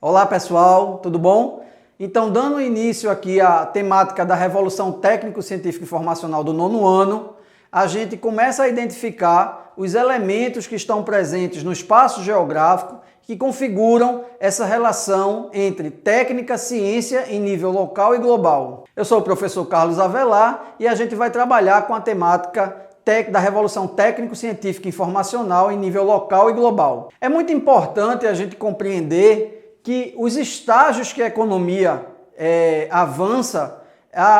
Olá pessoal, tudo bom? Então, dando início aqui à temática da Revolução Técnico-Científica Informacional do nono ano, a gente começa a identificar os elementos que estão presentes no espaço geográfico que configuram essa relação entre técnica, ciência em nível local e global. Eu sou o professor Carlos Avelar e a gente vai trabalhar com a temática da Revolução Técnico-Científica Informacional em nível local e global. É muito importante a gente compreender que os estágios que a economia avança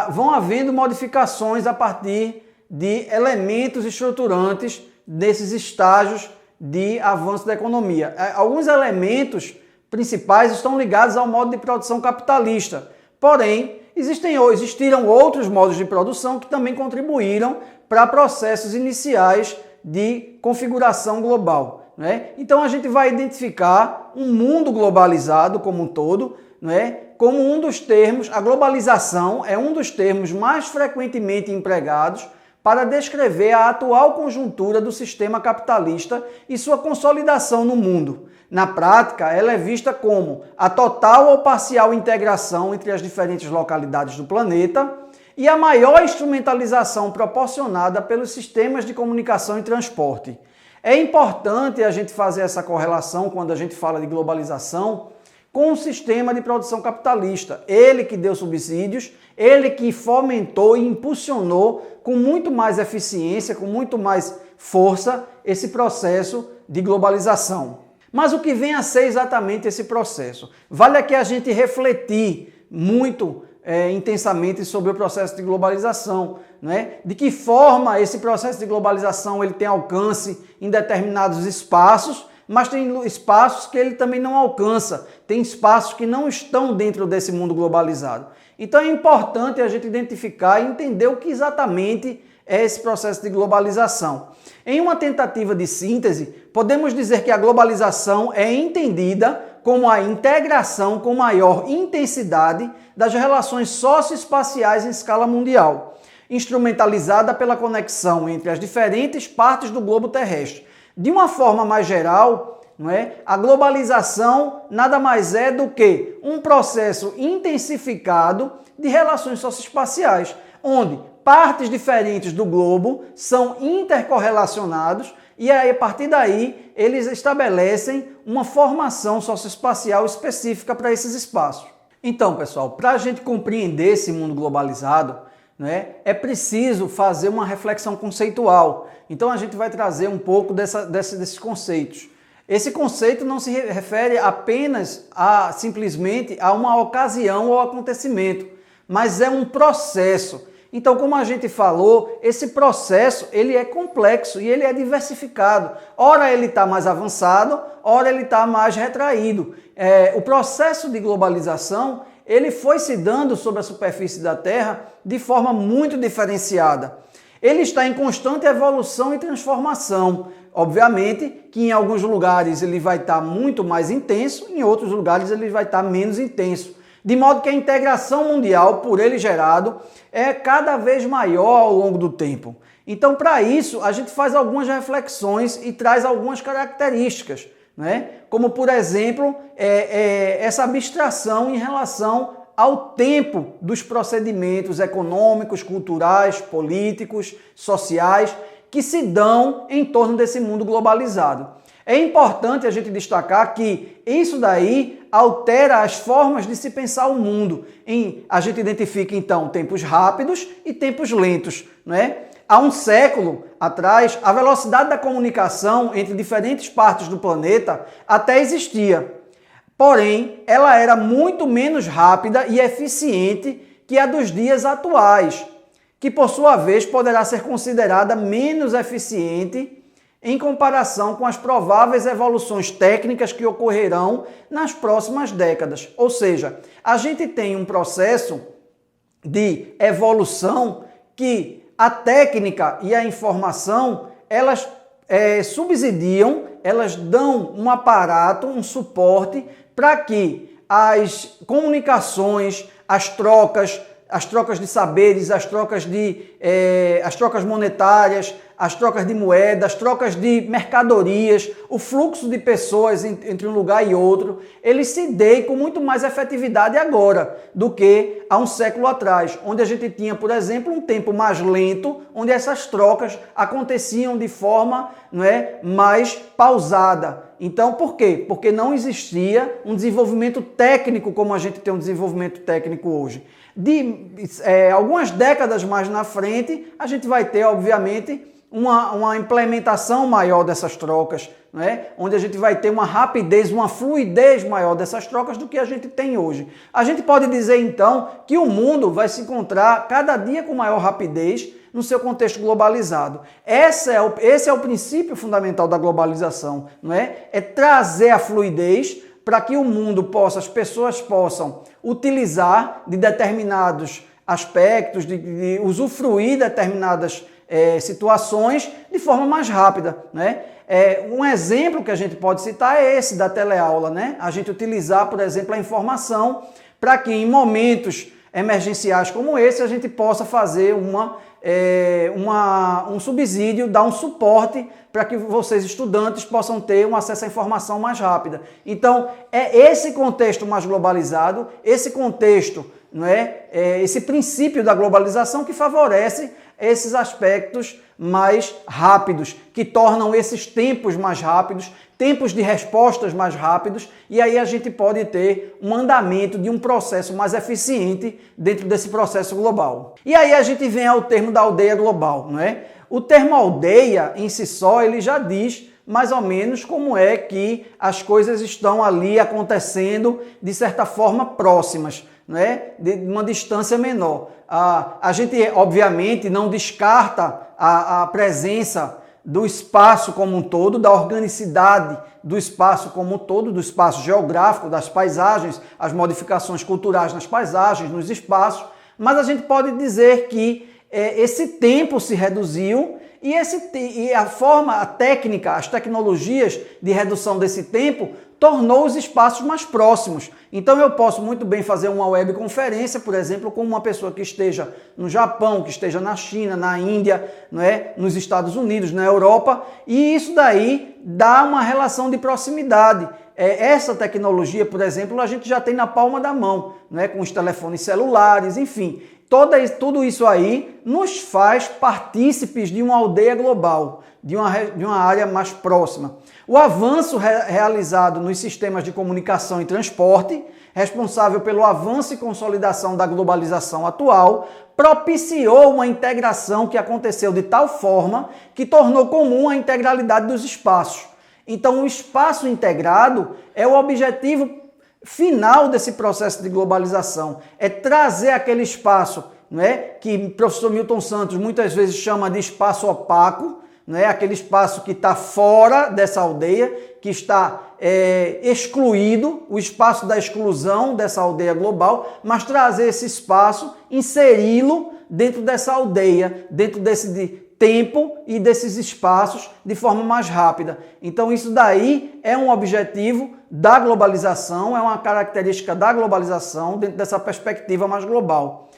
vão havendo modificações a partir de elementos estruturantes desses estágios de avanço da economia. Alguns elementos principais estão ligados ao modo de produção capitalista, porém, existiram outros modos de produção que também contribuíram para processos iniciais de configuração global, né? Então a gente vai identificar um mundo globalizado como um todo, né? Como um dos termos, a globalização é um dos termos mais frequentemente empregados para descrever a atual conjuntura do sistema capitalista e sua consolidação no mundo. Na prática, ela é vista como a total ou parcial integração entre as diferentes localidades do planeta e a maior instrumentalização proporcionada pelos sistemas de comunicação e transporte. É importante a gente fazer essa correlação quando a gente fala de globalização com o sistema de produção capitalista. Ele que deu subsídios, ele que fomentou e impulsionou com muito mais eficiência, com muito mais força, esse processo de globalização. Mas o que vem a ser exatamente esse processo? Vale aqui a gente refletir muito intensamente sobre o processo de globalização, né? De que forma esse processo de globalização ele tem alcance em determinados espaços, mas tem espaços que ele também não alcança, tem espaços que não estão dentro desse mundo globalizado. Então é importante a gente identificar e entender o que exatamente é esse processo de globalização. Em uma tentativa de síntese, podemos dizer que a globalização é entendida como a integração com maior intensidade das relações socioespaciais em escala mundial, instrumentalizada pela conexão entre as diferentes partes do globo terrestre. De uma forma mais geral, a globalização nada mais é do que um processo intensificado de relações socioespaciais, onde partes diferentes do globo são intercorrelacionados e aí, a partir daí eles estabelecem uma formação socioespacial específica para esses espaços. Então, pessoal, para a gente compreender esse mundo globalizado, é preciso fazer uma reflexão conceitual. Então a gente vai trazer um pouco desses conceitos. Esse conceito não se refere apenas simplesmente a uma ocasião ou acontecimento, mas é um processo. Então, como a gente falou, esse processo ele é complexo e ele é diversificado. Ora ele está mais avançado, ora ele está mais retraído. O processo de globalização ele foi se dando sobre a superfície da Terra de forma muito diferenciada. Ele está em constante evolução e transformação. Obviamente que em alguns lugares ele vai estar muito mais intenso, em outros lugares ele vai estar menos intenso. De modo que a integração mundial, por ele gerado, é cada vez maior ao longo do tempo. Então, para isso, a gente faz algumas reflexões e traz algumas características, como, por exemplo, essa abstração em relação ao tempo dos procedimentos econômicos, culturais, políticos, sociais, que se dão em torno desse mundo globalizado. É importante a gente destacar que isso daí altera as formas de se pensar o mundo. A gente identifica, então, tempos rápidos e tempos lentos, Há um século atrás, a velocidade da comunicação entre diferentes partes do planeta até existia. Porém, ela era muito menos rápida e eficiente que a dos dias atuais, que por sua vez poderá ser considerada menos eficiente em comparação com as prováveis evoluções técnicas que ocorrerão nas próximas décadas. Ou seja, a gente tem um processo de evolução que a técnica e a informação, elas subsidiam, elas dão um aparato, um suporte para que as comunicações, as trocas, as trocas de saberes, as trocas monetárias, as trocas de moedas, as trocas de mercadorias, o fluxo de pessoas entre um lugar e outro, ele se dê com muito mais efetividade agora do que há um século atrás, onde a gente tinha, por exemplo, um tempo mais lento, onde essas trocas aconteciam de forma, não é, mais pausada. Então, por quê? Porque não existia um desenvolvimento técnico como a gente tem um desenvolvimento técnico hoje. Algumas décadas mais na frente, a gente vai ter, obviamente, uma implementação maior dessas trocas, né? Onde a gente vai ter uma rapidez, uma fluidez maior dessas trocas do que a gente tem hoje. A gente pode dizer, então, que o mundo vai se encontrar cada dia com maior rapidez no seu contexto globalizado. Esse é o princípio fundamental da globalização, não é? É trazer a fluidez para que o mundo possa, as pessoas possam utilizar de determinados aspectos, de usufruir determinadas situações de forma mais rápida, né? Um exemplo que a gente pode citar é esse da teleaula, né? A gente utilizar, por exemplo, a informação para que em momentos emergenciais como esse a gente possa fazer um subsídio, dar um suporte para que vocês, estudantes, possam ter um acesso à informação mais rápida. Então, é esse contexto mais globalizado, esse contexto, não é? Esse princípio da globalização que favorece esses aspectos mais rápidos, que tornam esses tempos mais rápidos, tempos de respostas mais rápidos, e aí a gente pode ter um andamento de um processo mais eficiente dentro desse processo global. E aí a gente vem ao termo da aldeia global, não é? O termo aldeia, em si só, ele já diz mais ou menos como é que as coisas estão ali acontecendo de certa forma próximas, não é? De uma distância menor. A gente, obviamente, não descarta a presença do espaço como um todo, da organicidade do espaço como um todo, do espaço geográfico, das paisagens, as modificações culturais nas paisagens, nos espaços, mas a gente pode dizer que esse tempo se reduziu e a técnica, as tecnologias de redução desse tempo tornou os espaços mais próximos. Então eu posso muito bem fazer uma webconferência, por exemplo, com uma pessoa que esteja no Japão, que esteja na China, na Índia, não é? Nos Estados Unidos, na Europa, e isso daí dá uma relação de proximidade. Essa tecnologia, por exemplo, a gente já tem na palma da mão, não é? Com os telefones celulares, enfim. Tudo isso aí nos faz partícipes de uma aldeia global, de uma área mais próxima. O avanço realizado nos sistemas de comunicação e transporte, responsável pelo avanço e consolidação da globalização atual, propiciou uma integração que aconteceu de tal forma que tornou comum a integralidade dos espaços. Então, o espaço integrado é o objetivo final desse processo de globalização, é trazer aquele espaço, não é, que o professor Milton Santos muitas vezes chama de espaço opaco, não é, aquele espaço que está fora dessa aldeia, que está excluído, o espaço da exclusão dessa aldeia global, mas trazer esse espaço, inseri-lo dentro dessa aldeia, dentro desse tempo e desses espaços de forma mais rápida. Então isso daí é um objetivo da globalização, é uma característica da globalização dentro dessa perspectiva mais global.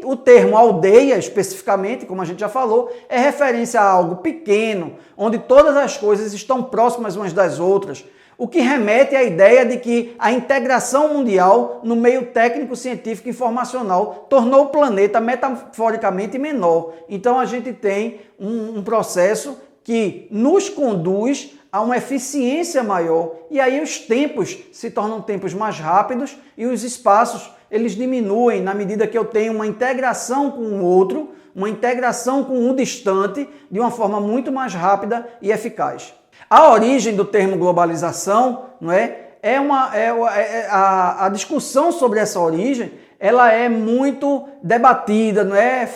O termo aldeia, especificamente, como a gente já falou, é referência a algo pequeno, onde todas as coisas estão próximas umas das outras, o que remete à ideia de que a integração mundial no meio técnico, científico e informacional tornou o planeta metaforicamente menor. Então a gente tem um processo que nos conduz a uma eficiência maior, e aí os tempos se tornam tempos mais rápidos e os espaços eles diminuem na medida que eu tenho uma integração com o outro, uma integração com o distante de uma forma muito mais rápida e eficaz. A origem do termo globalização, não é? A discussão sobre essa origem, ela é muito debatida, não é?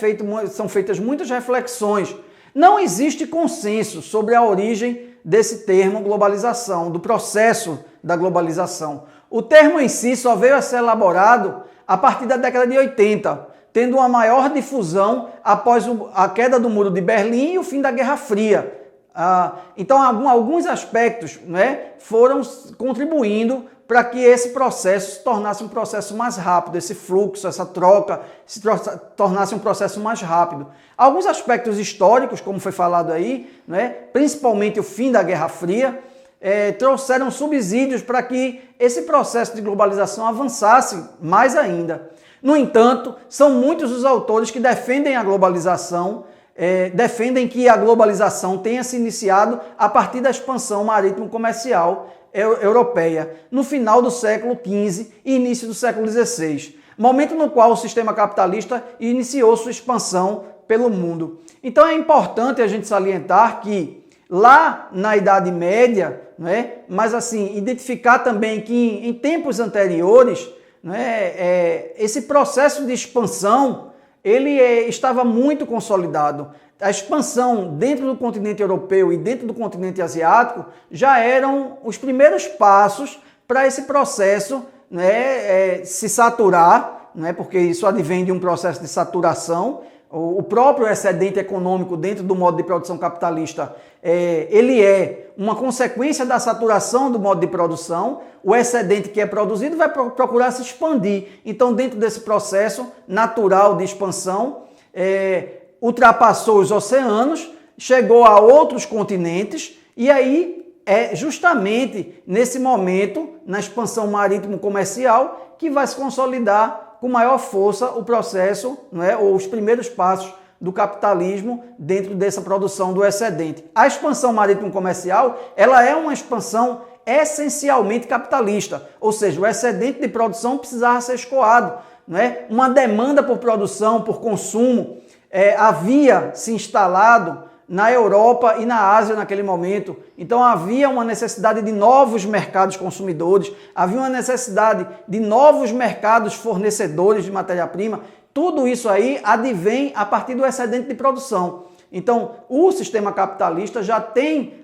São feitas muitas reflexões. Não existe consenso sobre a origem desse termo globalização, do processo da globalização. O termo em si só veio a ser elaborado a partir da década de 80, tendo uma maior difusão após a queda do Muro de Berlim e o fim da Guerra Fria. Então, alguns aspectos, né, foram contribuindo para que esse processo se tornasse um processo mais rápido, esse fluxo, essa troca, se tornasse um processo mais rápido. Alguns aspectos históricos, como foi falado aí, né, principalmente o fim da Guerra Fria, trouxeram subsídios para que esse processo de globalização avançasse mais ainda. No entanto, são muitos os autores que defendem a globalização, defendem que a globalização tenha se iniciado a partir da expansão marítimo-comercial europeia, no final do século XV e início do século XVI, momento no qual o sistema capitalista iniciou sua expansão pelo mundo. Então é importante a gente salientar que lá na Idade Média, né, mas assim, identificar também que em tempos anteriores, né, esse processo de expansão ele estava muito consolidado. A expansão dentro do continente europeu e dentro do continente asiático já eram os primeiros passos para esse processo, né, se saturar, né, porque isso advém de um processo de saturação. O próprio excedente econômico dentro do modo de produção capitalista, ele é uma consequência da saturação do modo de produção. O excedente que é produzido vai procurar se expandir. Então, dentro desse processo natural de expansão, ultrapassou os oceanos, chegou a outros continentes e aí é justamente nesse momento, na expansão marítimo-comercial, que vai se consolidar com maior força o processo, ou os primeiros passos do capitalismo dentro dessa produção do excedente. A expansão marítimo-comercial, ela é uma expansão essencialmente capitalista, ou seja, o excedente de produção precisava ser escoado, uma demanda por produção, por consumo, havia se instalado na Europa e na Ásia naquele momento. Então havia uma necessidade de novos mercados consumidores, havia uma necessidade de novos mercados fornecedores de matéria-prima. Tudo isso aí advém a partir do excedente de produção. Então o sistema capitalista já tem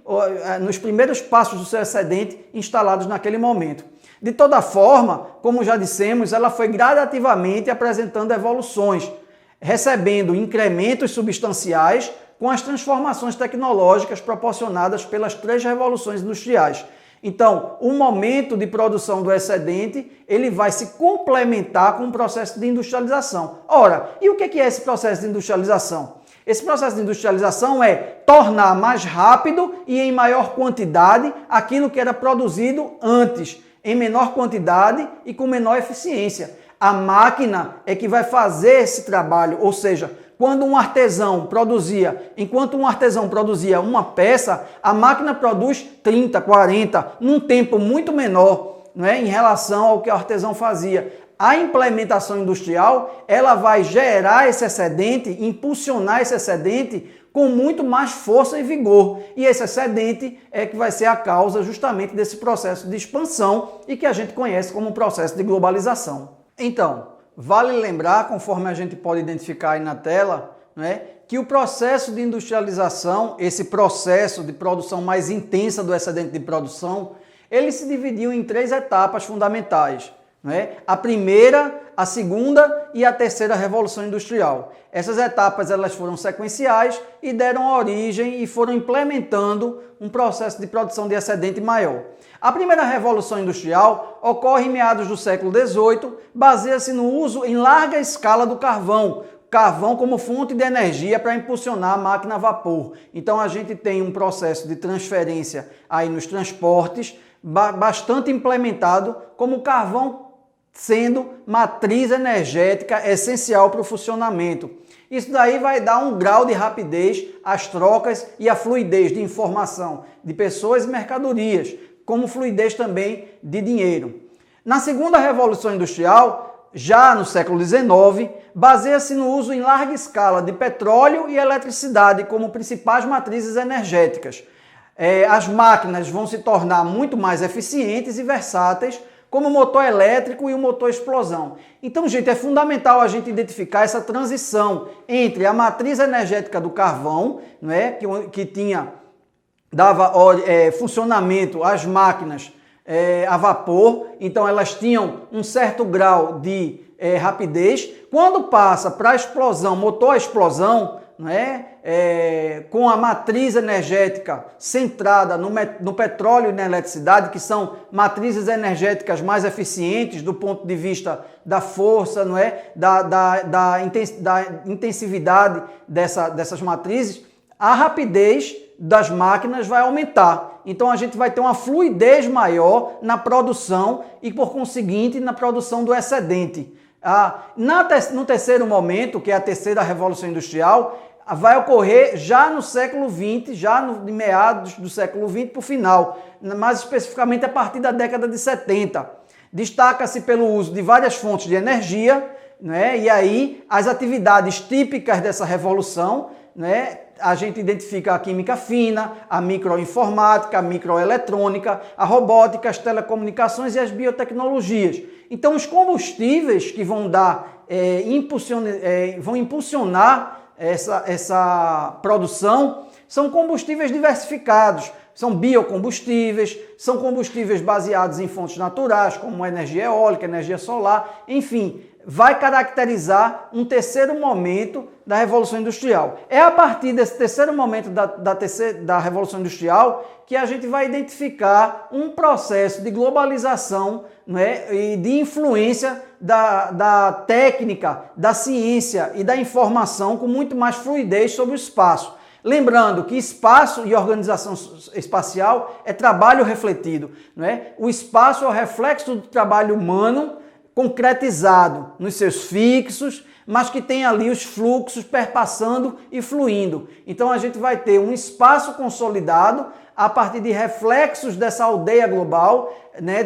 nos primeiros passos do seu excedente instalados naquele momento. De toda forma, como já dissemos, ela foi gradativamente apresentando evoluções, recebendo incrementos substanciais com as transformações tecnológicas proporcionadas pelas 3 revoluções industriais. Então, o momento de produção do excedente, ele vai se complementar com o processo de industrialização. Ora, e o que é esse processo de industrialização? Esse processo de industrialização é tornar mais rápido e em maior quantidade aquilo que era produzido antes, em menor quantidade e com menor eficiência. A máquina é que vai fazer esse trabalho, ou seja, enquanto um artesão produzia uma peça, a máquina produz 30, 40, num tempo muito menor, em relação ao que o artesão fazia. A implementação industrial, ela vai gerar esse excedente, impulsionar esse excedente com muito mais força e vigor. E esse excedente é que vai ser a causa justamente desse processo de expansão e que a gente conhece como processo de globalização. Então, vale lembrar, conforme a gente pode identificar aí na tela, que o processo de industrialização, esse processo de produção mais intensa do excedente de produção, ele se dividiu em 3 etapas fundamentais. A primeira, a segunda e a terceira revolução industrial. Essas etapas elas foram sequenciais e deram origem e foram implementando um processo de produção de excedente maior. A primeira revolução industrial ocorre em meados do século XVIII, baseia-se no uso em larga escala do carvão como fonte de energia para impulsionar a máquina a vapor. Então a gente tem um processo de transferência aí nos transportes bastante implementado, como o carvão sendo matriz energética essencial para o funcionamento. Isso daí vai dar um grau de rapidez às trocas e à fluidez de informação de pessoas e mercadorias, como fluidez também de dinheiro. Na segunda revolução industrial, já no século XIX, baseia-se no uso em larga escala de petróleo e eletricidade como principais matrizes energéticas. As máquinas vão se tornar muito mais eficientes e versáteis, como o motor elétrico e o motor explosão. Então, gente, é fundamental a gente identificar essa transição entre a matriz energética do carvão, que dava funcionamento às máquinas a vapor, então elas tinham um certo grau de rapidez. Quando passa para a explosão, motor a explosão, não com a matriz energética centrada no petróleo e na eletricidade, que são matrizes energéticas mais eficientes do ponto de vista da força, da intensividade dessas matrizes, a rapidez das máquinas vai aumentar. Então a gente vai ter uma fluidez maior na produção e, por conseguinte, na produção do excedente. No terceiro momento, que é a terceira revolução industrial, vai ocorrer já no século XX, de meados do século XX para o final, mais especificamente a partir da década de 70. Destaca-se pelo uso de várias fontes de energia, e aí as atividades típicas dessa revolução, a gente identifica a química fina, a microinformática, a microeletrônica, a robótica, as telecomunicações e as biotecnologias. Então, os combustíveis que vão vão impulsionar essa produção são combustíveis diversificados. São biocombustíveis, são combustíveis baseados em fontes naturais, como energia eólica, energia solar, enfim, vai caracterizar um terceiro momento da Revolução Industrial. É a partir desse terceiro momento da Revolução Industrial que a gente vai identificar um processo de globalização, e de influência da técnica, da ciência e da informação com muito mais fluidez sobre o espaço. Lembrando que espaço e organização espacial é trabalho refletido. O espaço é o reflexo do trabalho humano concretizado nos seus fixos, mas que tem ali os fluxos perpassando e fluindo. Então a gente vai ter um espaço consolidado a partir de reflexos dessa aldeia global,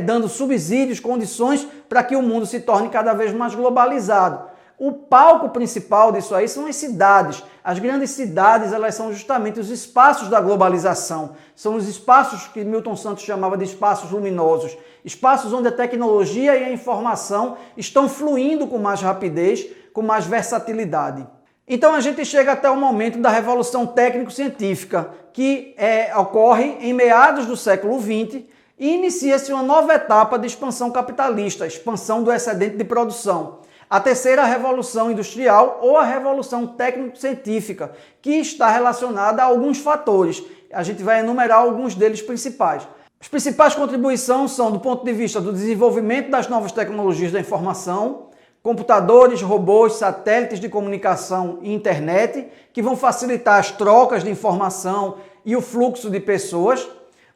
dando subsídios, condições para que o mundo se torne cada vez mais globalizado. O palco principal disso aí são as cidades. As grandes cidades, elas são justamente os espaços da globalização. São os espaços que Milton Santos chamava de espaços luminosos. Espaços onde a tecnologia e a informação estão fluindo com mais rapidez, com mais versatilidade. Então a gente chega até o momento da Revolução Técnico-Científica, que ocorre em meados do século XX e inicia-se uma nova etapa de expansão capitalista, expansão do excedente de produção. A terceira revolução industrial ou a revolução técnico-científica, que está relacionada a alguns fatores. A gente vai enumerar alguns deles principais. As principais contribuições são do ponto de vista do desenvolvimento das novas tecnologias da informação, computadores, robôs, satélites de comunicação e internet, que vão facilitar as trocas de informação e o fluxo de pessoas.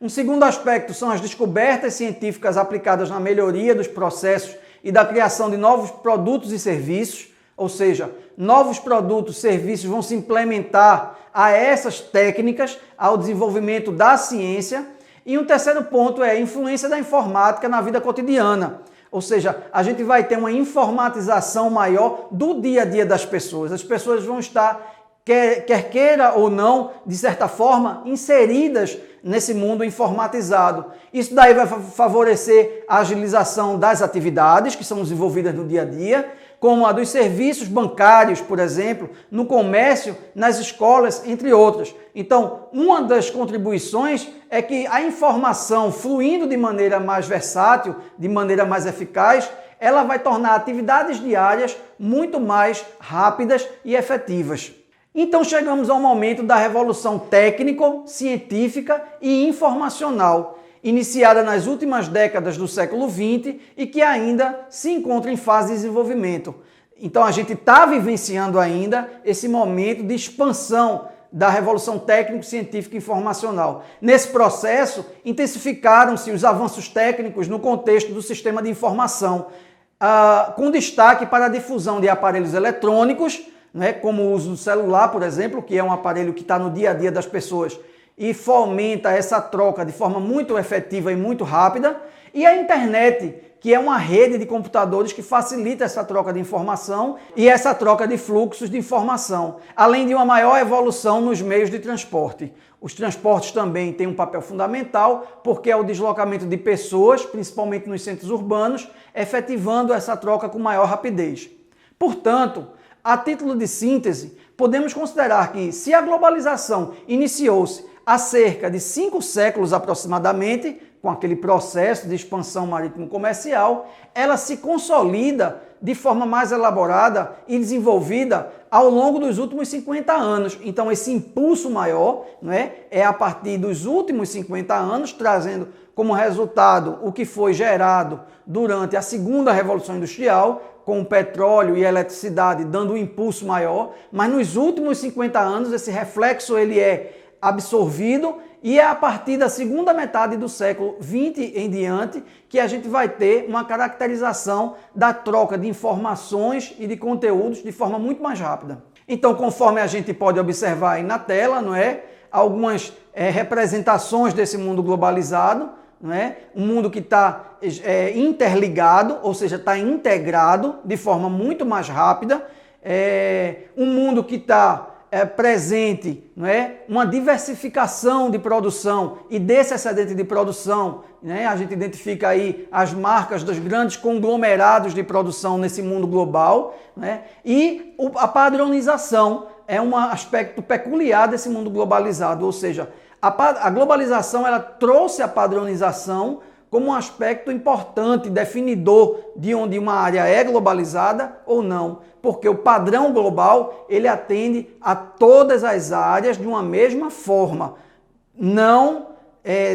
Um segundo aspecto são as descobertas científicas aplicadas na melhoria dos processos e da criação de novos produtos e serviços, ou seja, novos produtos e serviços vão se implementar a essas técnicas, ao desenvolvimento da ciência. E um terceiro ponto é a influência da informática na vida cotidiana, ou seja, a gente vai ter uma informatização maior do dia a dia das pessoas. As pessoas vão estar, quer queira ou não, de certa forma, inseridas nesse mundo informatizado. Isso daí vai favorecer a agilização das atividades que são desenvolvidas no dia a dia, como a dos serviços bancários, por exemplo, no comércio, nas escolas, entre outras. Então, uma das contribuições é que a informação fluindo de maneira mais versátil, de maneira mais eficaz, ela vai tornar atividades diárias muito mais rápidas e efetivas. Então chegamos ao momento da revolução técnico, científica e informacional, iniciada nas últimas décadas do século XX e que ainda se encontra em fase de desenvolvimento. Então a gente está vivenciando ainda esse momento de expansão da revolução técnico, científica e informacional. Nesse processo, intensificaram-se os avanços técnicos no contexto do sistema de informação, com destaque para a difusão de aparelhos eletrônicos, como o uso do celular, por exemplo, que é um aparelho que está no dia a dia das pessoas e fomenta essa troca de forma muito efetiva e muito rápida, e a internet, que é uma rede de computadores que facilita essa troca de informação e essa troca de fluxos de informação, além de uma maior evolução nos meios de transporte. Os transportes também têm um papel fundamental, porque é o deslocamento de pessoas, principalmente nos centros urbanos, efetivando essa troca com maior rapidez. Portanto, a título de síntese, podemos considerar que, se a globalização iniciou-se há cerca de 5 séculos aproximadamente, com aquele processo de expansão marítimo-comercial, ela se consolida de forma mais elaborada e desenvolvida ao longo dos últimos 50 anos. Então, esse impulso maior, não é a partir dos últimos 50 anos, trazendo como resultado o que foi gerado durante a segunda Revolução Industrial, com o petróleo e a eletricidade dando um impulso maior, mas nos últimos 50 anos esse reflexo ele é absorvido e é a partir da segunda metade do século XX em diante que a gente vai ter uma caracterização da troca de informações e de conteúdos de forma muito mais rápida. Então, conforme a gente pode observar aí na tela, não é? Algumas representações desse mundo globalizado, não é? Um mundo que está interligado, ou seja, está integrado de forma muito mais rápida, um mundo que está presente, não é? Uma diversificação de produção e desse excedente de produção, né? A gente identifica aí as marcas dos grandes conglomerados de produção nesse mundo global, né? E a padronização é um aspecto peculiar desse mundo globalizado, ou seja, a globalização ela trouxe a padronização como um aspecto importante, definidor de onde uma área é globalizada ou não. Porque o padrão global, ele atende a todas as áreas de uma mesma forma, não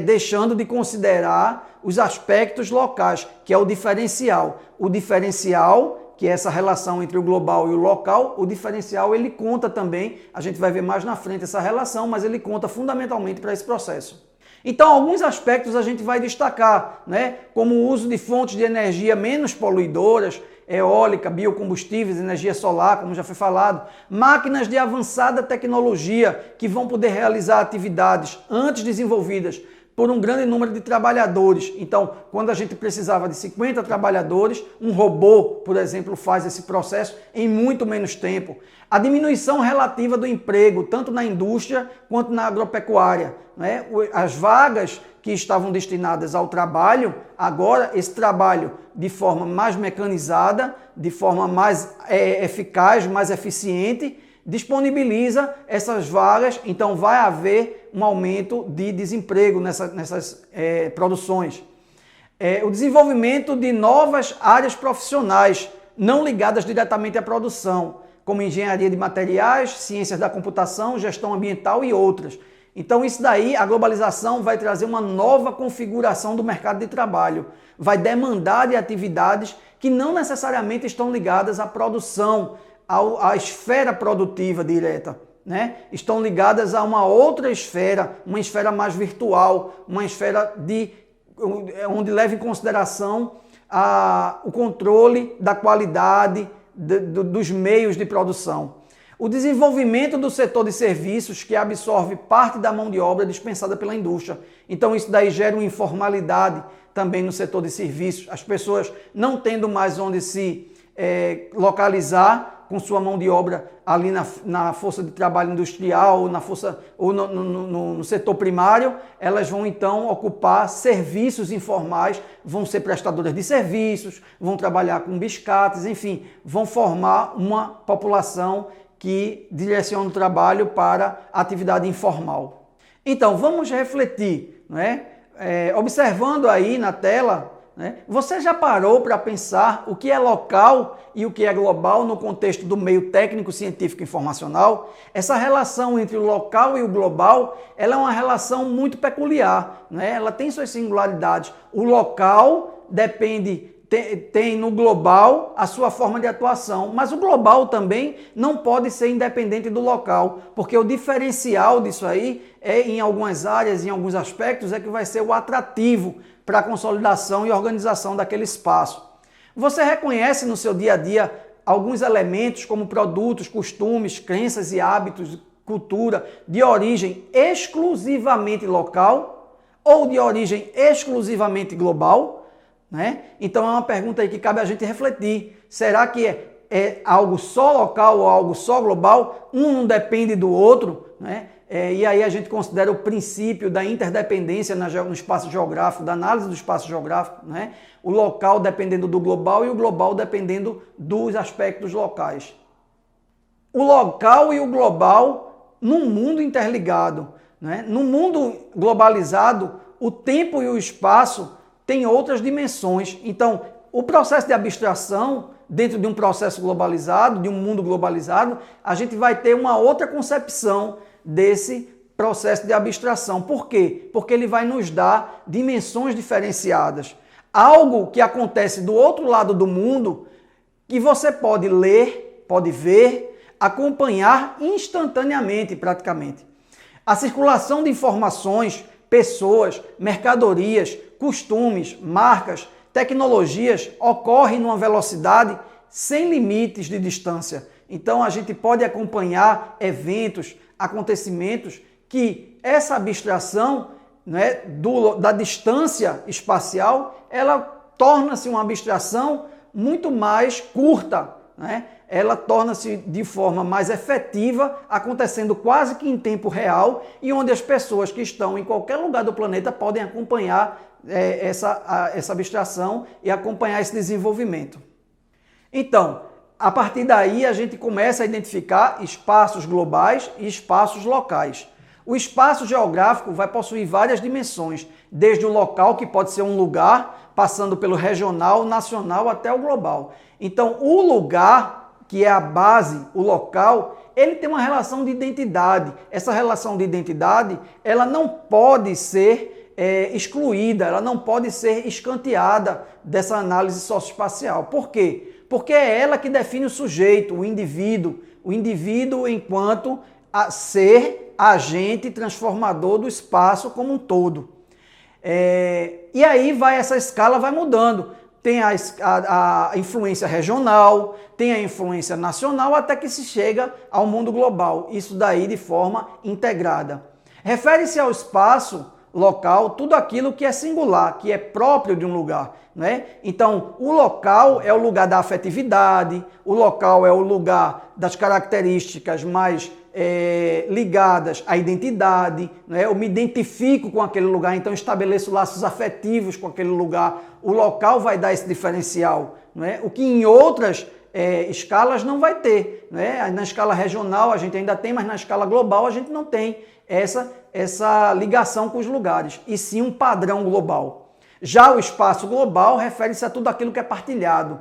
deixando de considerar os aspectos locais, que é o diferencial. O diferencial, que é essa relação entre o global e o local, o diferencial ele conta também, a gente vai ver mais na frente essa relação, mas ele conta fundamentalmente para esse processo. Então, alguns aspectos a gente vai destacar, né? Como o uso de fontes de energia menos poluidoras, eólica, biocombustíveis, energia solar, como já foi falado, máquinas de avançada tecnologia que vão poder realizar atividades antes desenvolvidas por um grande número de trabalhadores. Então, quando a gente precisava de 50 trabalhadores, um robô, por exemplo, faz esse processo em muito menos tempo. A diminuição relativa do emprego, tanto na indústria quanto na agropecuária, né? As vagas que estavam destinadas ao trabalho, agora esse trabalho de forma mais mecanizada, de forma mais eficaz, mais eficiente, disponibiliza essas vagas, então vai haver um aumento de desemprego nessas produções. O desenvolvimento de novas áreas profissionais não ligadas diretamente à produção, como engenharia de materiais, ciências da computação, gestão ambiental e outras. Então isso daí, a globalização vai trazer uma nova configuração do mercado de trabalho, vai demandar de atividades que não necessariamente estão ligadas à produção, à esfera produtiva direta, né? Estão ligadas a uma outra esfera, uma esfera mais virtual, uma esfera onde leva em consideração o controle da qualidade dos meios de produção. O desenvolvimento do setor de serviços que absorve parte da mão de obra dispensada pela indústria. Então isso daí gera uma informalidade também no setor de serviços, as pessoas não tendo mais onde se localizar com sua mão de obra ali na força de trabalho industrial, no setor primário, elas vão então ocupar serviços informais, vão ser prestadoras de serviços, vão trabalhar com biscates, enfim, vão formar uma população que direciona o trabalho para a atividade informal. Então, vamos refletir, não é? Observando aí na tela, né? Você já parou para pensar o que é local e o que é global no contexto do meio técnico, científico e informacional? Essa relação entre o local e o global, ela é uma relação muito peculiar, né? Ela tem suas singularidades. O local tem no global a sua forma de atuação, mas o global também não pode ser independente do local, porque o diferencial disso aí em algumas áreas, em alguns aspectos, é que vai ser o atrativo para a consolidação e organização daquele espaço. Você reconhece no seu dia a dia alguns elementos como produtos, costumes, crenças e hábitos, cultura de origem exclusivamente local ou de origem exclusivamente global? Né? Então é uma pergunta aí que cabe a gente refletir. Será que é algo só local ou algo só global? Um não depende do outro, né? E aí a gente considera o princípio da interdependência no espaço geográfico, da análise do espaço geográfico, né? O local dependendo do global e o global dependendo dos aspectos locais. O local e o global num mundo interligado, né? No mundo globalizado, o tempo e o espaço têm outras dimensões. Então, o processo de abstração, dentro de um processo globalizado, de um mundo globalizado, a gente vai ter uma outra concepção desse processo de abstração. Por quê? Porque ele vai nos dar dimensões diferenciadas. Algo que acontece do outro lado do mundo, que você pode ler, pode ver, acompanhar instantaneamente, praticamente. A circulação de informações, pessoas, mercadorias, costumes, marcas, tecnologias ocorre numa velocidade sem limites de distância. Então a gente pode acompanhar eventos, acontecimentos que essa abstração, né, da distância espacial, ela torna-se uma abstração muito mais curta, né? Ela torna-se de forma mais efetiva, acontecendo quase que em tempo real, e onde as pessoas que estão em qualquer lugar do planeta podem acompanhar essa abstração e acompanhar esse desenvolvimento. Então, a partir daí a gente começa a identificar espaços globais e espaços locais. O espaço geográfico vai possuir várias dimensões, desde o local, que pode ser um lugar, passando pelo regional, nacional até o global. Então, o lugar, que é a base, o local, ele tem uma relação de identidade. Essa relação de identidade, ela não pode ser excluída, ela não pode ser escanteada dessa análise socioespacial. Por quê? Porque é ela que define o sujeito, o indivíduo enquanto ser agente transformador do espaço como um todo. E aí essa escala vai mudando. Tem a influência regional, tem a influência nacional, até que se chega ao mundo global. Isso daí de forma integrada. Refere-se ao espaço local tudo aquilo que é singular, que é próprio de um lugar, né? Então, o local é o lugar da afetividade, o local é o lugar das características mais ligadas à identidade, né? Eu me identifico com aquele lugar, então estabeleço laços afetivos com aquele lugar. O local vai dar esse diferencial, né? O que em outras escalas não vai ter, né? Na escala regional a gente ainda tem, mas na escala global a gente não tem essa ligação com os lugares, e sim um padrão global. Já o espaço global refere-se a tudo aquilo que é partilhado,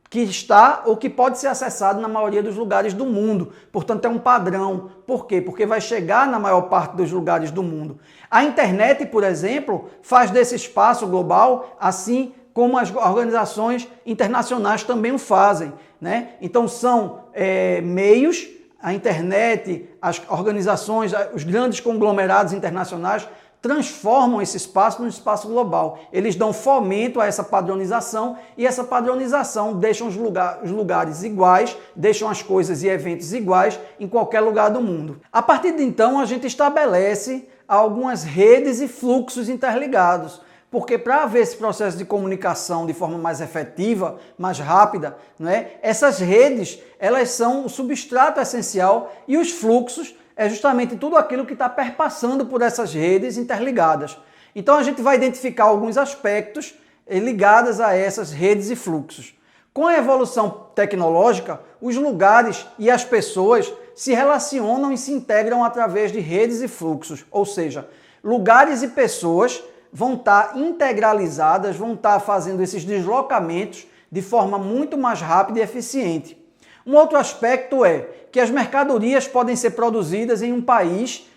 que está ou que pode ser acessado na maioria dos lugares do mundo. Portanto, é um padrão. Por quê? Porque vai chegar na maior parte dos lugares do mundo. A internet, por exemplo, faz desse espaço global, assim como as organizações internacionais também o fazem, né? Então, são meios, a internet, as organizações, os grandes conglomerados internacionais transformam esse espaço num espaço global. Eles dão fomento a essa padronização, e essa padronização deixa os lugares iguais, deixam as coisas e eventos iguais em qualquer lugar do mundo. A partir de então, a gente estabelece algumas redes e fluxos interligados, porque para haver esse processo de comunicação de forma mais efetiva, mais rápida, né, essas redes, elas são o substrato essencial, e os fluxos é justamente tudo aquilo que está perpassando por essas redes interligadas. Então a gente vai identificar alguns aspectos ligados a essas redes e fluxos. Com a evolução tecnológica, os lugares e as pessoas se relacionam e se integram através de redes e fluxos, ou seja, lugares e pessoas vão estar integralizadas, vão estar fazendo esses deslocamentos de forma muito mais rápida e eficiente. Um outro aspecto é que as mercadorias podem ser produzidas em um país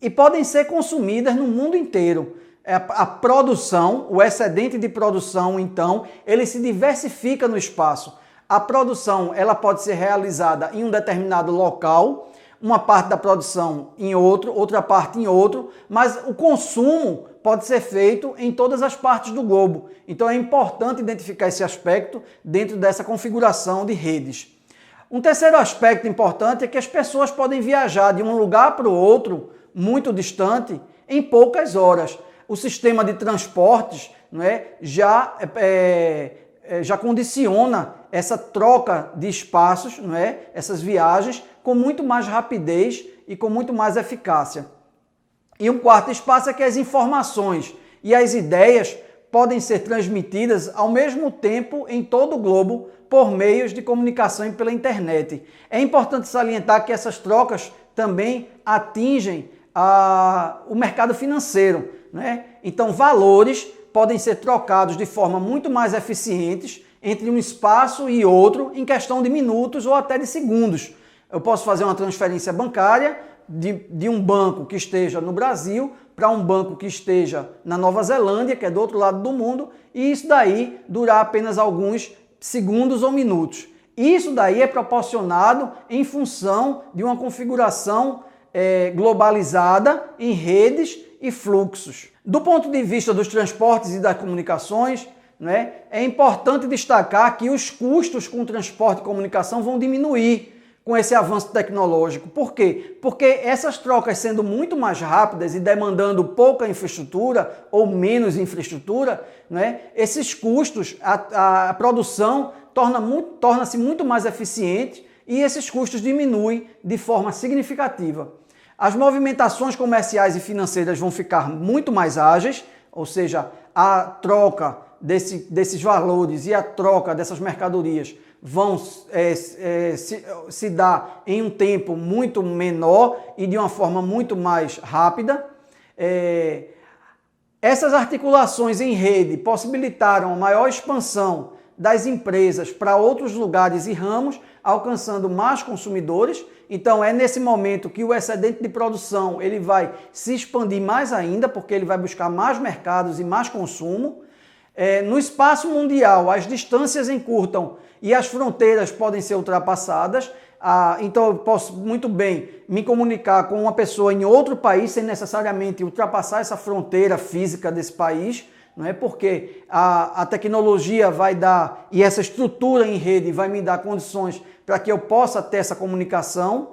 e podem ser consumidas no mundo inteiro. A produção, o excedente de produção, então, ele se diversifica no espaço. A produção, ela pode ser realizada em um determinado local, uma parte da produção em outro, outra parte em outro, mas o consumo pode ser feito em todas as partes do globo. Então é importante identificar esse aspecto dentro dessa configuração de redes. Um terceiro aspecto importante é que as pessoas podem viajar de um lugar para o outro, muito distante, em poucas horas. O sistema de transportes, né, já condiciona essa troca de espaços, né, essas viagens, com muito mais rapidez e com muito mais eficácia. E um quarto espaço é que as informações e as ideias podem ser transmitidas ao mesmo tempo em todo o globo por meios de comunicação e pela internet. É importante salientar que essas trocas também atingem o mercado financeiro, né? Então, valores podem ser trocados de forma muito mais eficientes entre um espaço e outro em questão de minutos ou até de segundos. Eu posso fazer uma transferência bancária de um banco que esteja no Brasil para um banco que esteja na Nova Zelândia, que é do outro lado do mundo, e isso daí durar apenas alguns segundos ou minutos. Isso daí é proporcionado em função de uma configuração globalizada em redes e fluxos. Do ponto de vista dos transportes e das comunicações, né, é importante destacar que os custos com transporte e comunicação vão diminuir com esse avanço tecnológico. Por quê? Porque essas trocas sendo muito mais rápidas e demandando pouca infraestrutura ou menos infraestrutura, né, esses custos, a produção torna-se muito mais eficiente e esses custos diminuem de forma significativa. As movimentações comerciais e financeiras vão ficar muito mais ágeis, ou seja, a troca desses valores e a troca dessas mercadorias vão se dar em um tempo muito menor e de uma forma muito mais rápida. Essas articulações em rede possibilitaram a maior expansão das empresas para outros lugares e ramos, alcançando mais consumidores. Então é nesse momento que o excedente de produção ele vai se expandir mais ainda, porque ele vai buscar mais mercados e mais consumo. No espaço mundial, as distâncias encurtam e as fronteiras podem ser ultrapassadas. Então eu posso muito bem me comunicar com uma pessoa em outro país sem necessariamente ultrapassar essa fronteira física desse país, não é? Porque a tecnologia vai dar, e essa estrutura em rede vai me dar condições para que eu possa ter essa comunicação.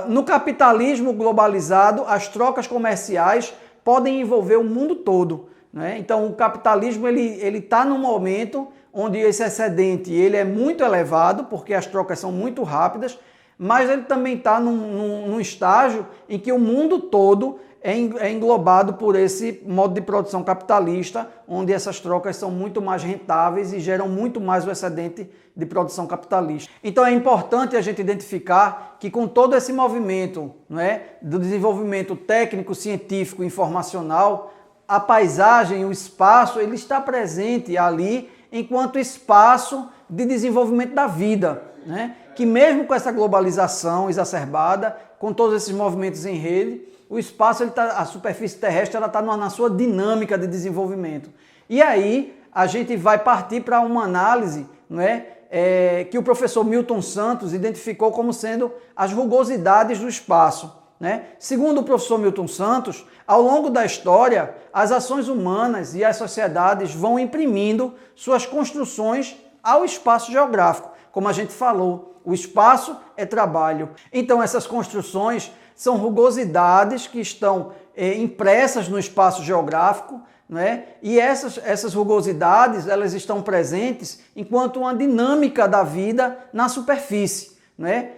No capitalismo globalizado, as trocas comerciais podem envolver o mundo todo, né? Então o capitalismo ele está num momento onde esse excedente ele é muito elevado, porque as trocas são muito rápidas, mas ele também está num estágio em que o mundo todo é englobado por esse modo de produção capitalista, onde essas trocas são muito mais rentáveis e geram muito mais o excedente de produção capitalista. Então é importante a gente identificar que com todo esse movimento, não é, do desenvolvimento técnico, científico, informacional, a paisagem, o espaço, ele está presente ali enquanto espaço de desenvolvimento da vida, né? Que mesmo com essa globalização exacerbada, com todos esses movimentos em rede, o espaço, a superfície terrestre, ela está na sua dinâmica de desenvolvimento. E aí a gente vai partir para uma análise, não é, que o professor Milton Santos identificou como sendo as rugosidades do espaço, né? Segundo o professor Milton Santos, ao longo da história, as ações humanas e as sociedades vão imprimindo suas construções ao espaço geográfico. Como a gente falou, o espaço é trabalho. Então essas construções são rugosidades que estão impressas no espaço geográfico, né? E essas rugosidades elas estão presentes enquanto uma dinâmica da vida na superfície, né?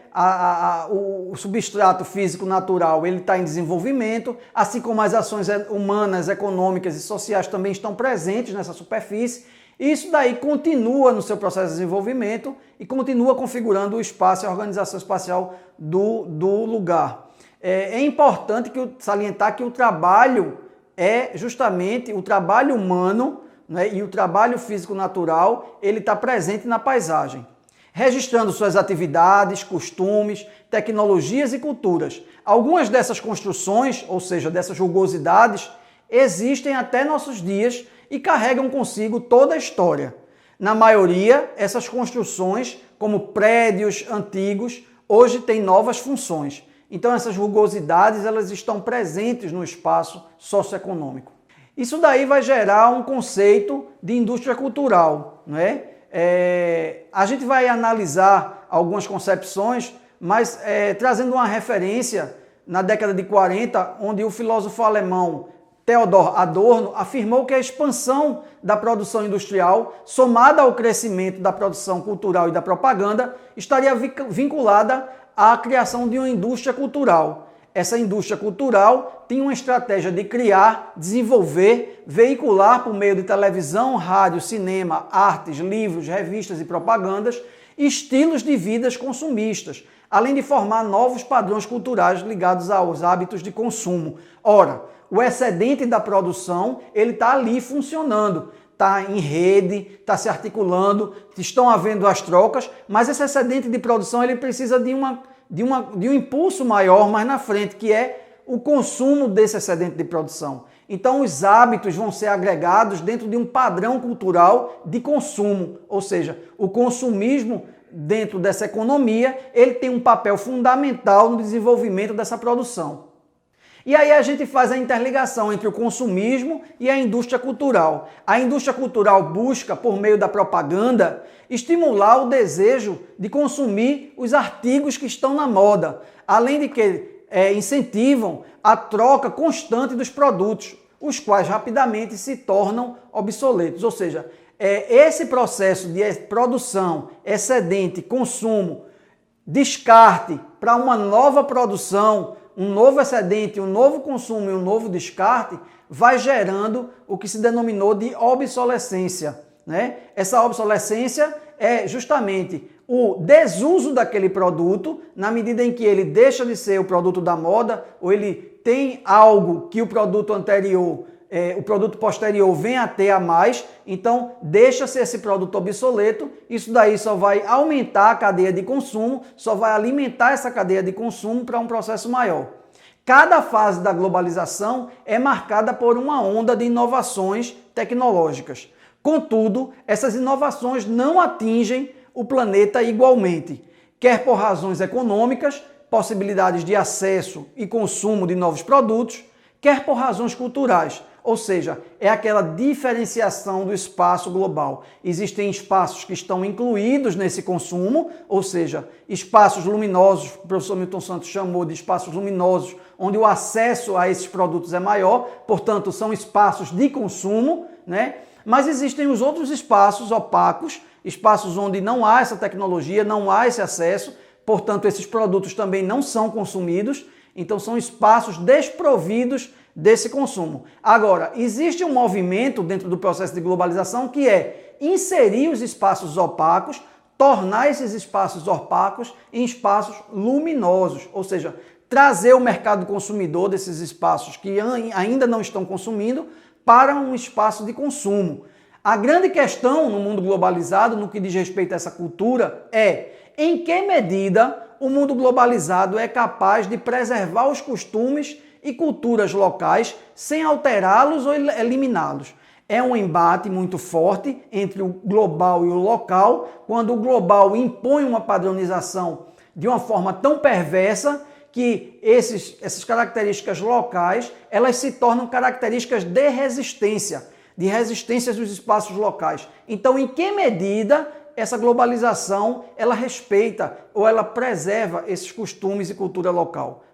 O substrato físico natural ele está em desenvolvimento, assim como as ações humanas, econômicas e sociais também estão presentes nessa superfície. Isso daí continua no seu processo de desenvolvimento e continua configurando o espaço e a organização espacial do lugar. É importante salientar que o trabalho é justamente o trabalho humano, né, e o trabalho físico-natural, ele está presente na paisagem, registrando suas atividades, costumes, tecnologias e culturas. Algumas dessas construções, ou seja, dessas rugosidades, existem até nossos dias e carregam consigo toda a história. Na maioria, essas construções, como prédios antigos, hoje têm novas funções. Então essas rugosidades elas estão presentes no espaço socioeconômico. Isso daí vai gerar um conceito de indústria cultural, não é? A gente vai analisar algumas concepções, mas trazendo uma referência na década de 40, onde o filósofo alemão Theodor Adorno afirmou que a expansão da produção industrial, somada ao crescimento da produção cultural e da propaganda, estaria vinculada à criação de uma indústria cultural. Essa indústria cultural tem uma estratégia de criar, desenvolver, veicular por meio de televisão, rádio, cinema, artes, livros, revistas e propagandas estilos de vidas consumistas, além de formar novos padrões culturais ligados aos hábitos de consumo. Ora, o excedente da produção, ele está ali funcionando, está em rede, está se articulando, estão havendo as trocas, mas esse excedente de produção ele precisa de um impulso maior mais na frente, que é o consumo desse excedente de produção. Então os hábitos vão ser agregados dentro de um padrão cultural de consumo, ou seja, o consumismo dentro dessa economia, ele tem um papel fundamental no desenvolvimento dessa produção. E aí a gente faz a interligação entre o consumismo e a indústria cultural. A indústria cultural busca, por meio da propaganda, estimular o desejo de consumir os artigos que estão na moda, além de que incentivam a troca constante dos produtos, os quais rapidamente se tornam obsoletos. Ou seja, esse processo de produção, excedente, consumo, descarte para uma nova produção, um novo excedente, um novo consumo e um novo descarte, vai gerando o que se denominou de obsolescência, né? Essa obsolescência é justamente o desuso daquele produto, na medida em que ele deixa de ser o produto da moda, ou ele tem algo que o produto anterior, o produto posterior vem a ter a mais, então deixa-se esse produto obsoleto, isso daí só vai aumentar a cadeia de consumo, só vai alimentar essa cadeia de consumo para um processo maior. Cada fase da globalização é marcada por uma onda de inovações tecnológicas. Contudo, essas inovações não atingem o planeta igualmente, quer por razões econômicas, possibilidades de acesso e consumo de novos produtos, quer por razões culturais, ou seja, é aquela diferenciação do espaço global. Existem espaços que estão incluídos nesse consumo, ou seja, espaços luminosos, o professor Milton Santos chamou de espaços luminosos, onde o acesso a esses produtos é maior, portanto, são espaços de consumo, né? Mas existem os outros espaços opacos, espaços onde não há essa tecnologia, não há esse acesso, portanto, esses produtos também não são consumidos, então são espaços desprovidos desse consumo. Agora, existe um movimento dentro do processo de globalização que é inserir os espaços opacos, tornar esses espaços opacos em espaços luminosos, ou seja, trazer o mercado consumidor desses espaços que ainda não estão consumindo para um espaço de consumo. A grande questão no mundo globalizado, no que diz respeito a essa cultura, é em que medida o mundo globalizado é capaz de preservar os costumes e culturas locais sem alterá-los ou eliminá-los. É um embate muito forte entre o global e o local, quando o global impõe uma padronização de uma forma tão perversa que essas características locais, elas se tornam características de resistência dos espaços locais. Então, em que medida essa globalização, ela respeita ou ela preserva esses costumes e cultura local?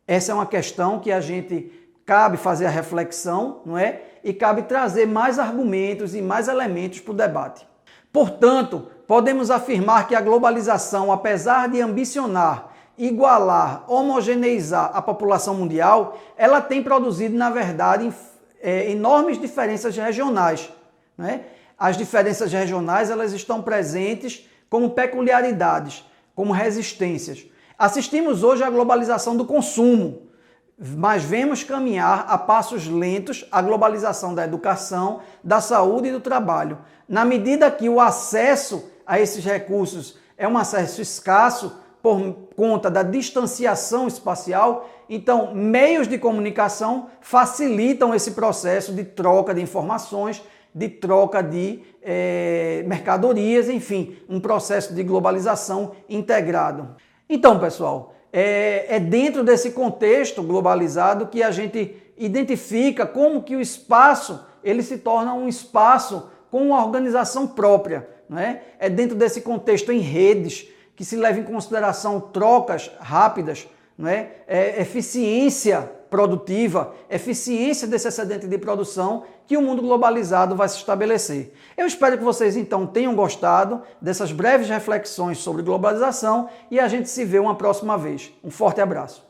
Essa é uma questão que a gente cabe fazer a reflexão, não é? E cabe trazer mais argumentos e mais elementos para o debate. Portanto, podemos afirmar que a globalização, apesar de ambicionar igualar, homogeneizar a população mundial, ela tem produzido, na verdade, enormes diferenças regionais, né? As diferenças regionais, elas estão presentes como peculiaridades, como resistências. Assistimos hoje à globalização do consumo, mas vemos caminhar a passos lentos a globalização da educação, da saúde e do trabalho. Na medida que o acesso a esses recursos é um acesso escasso por conta da distanciação espacial, então meios de comunicação facilitam esse processo de troca de informações, de troca de mercadorias, enfim, um processo de globalização integrado. Então, pessoal, é dentro desse contexto globalizado que a gente identifica como que o espaço ele se torna um espaço com uma organização própria, né? É dentro desse contexto em redes que se leva em consideração trocas rápidas, né? Eficiência produtiva, eficiência desse excedente de produção que o mundo globalizado vai se estabelecer. Eu espero que vocês então tenham gostado dessas breves reflexões sobre globalização e a gente se vê uma próxima vez. Um forte abraço.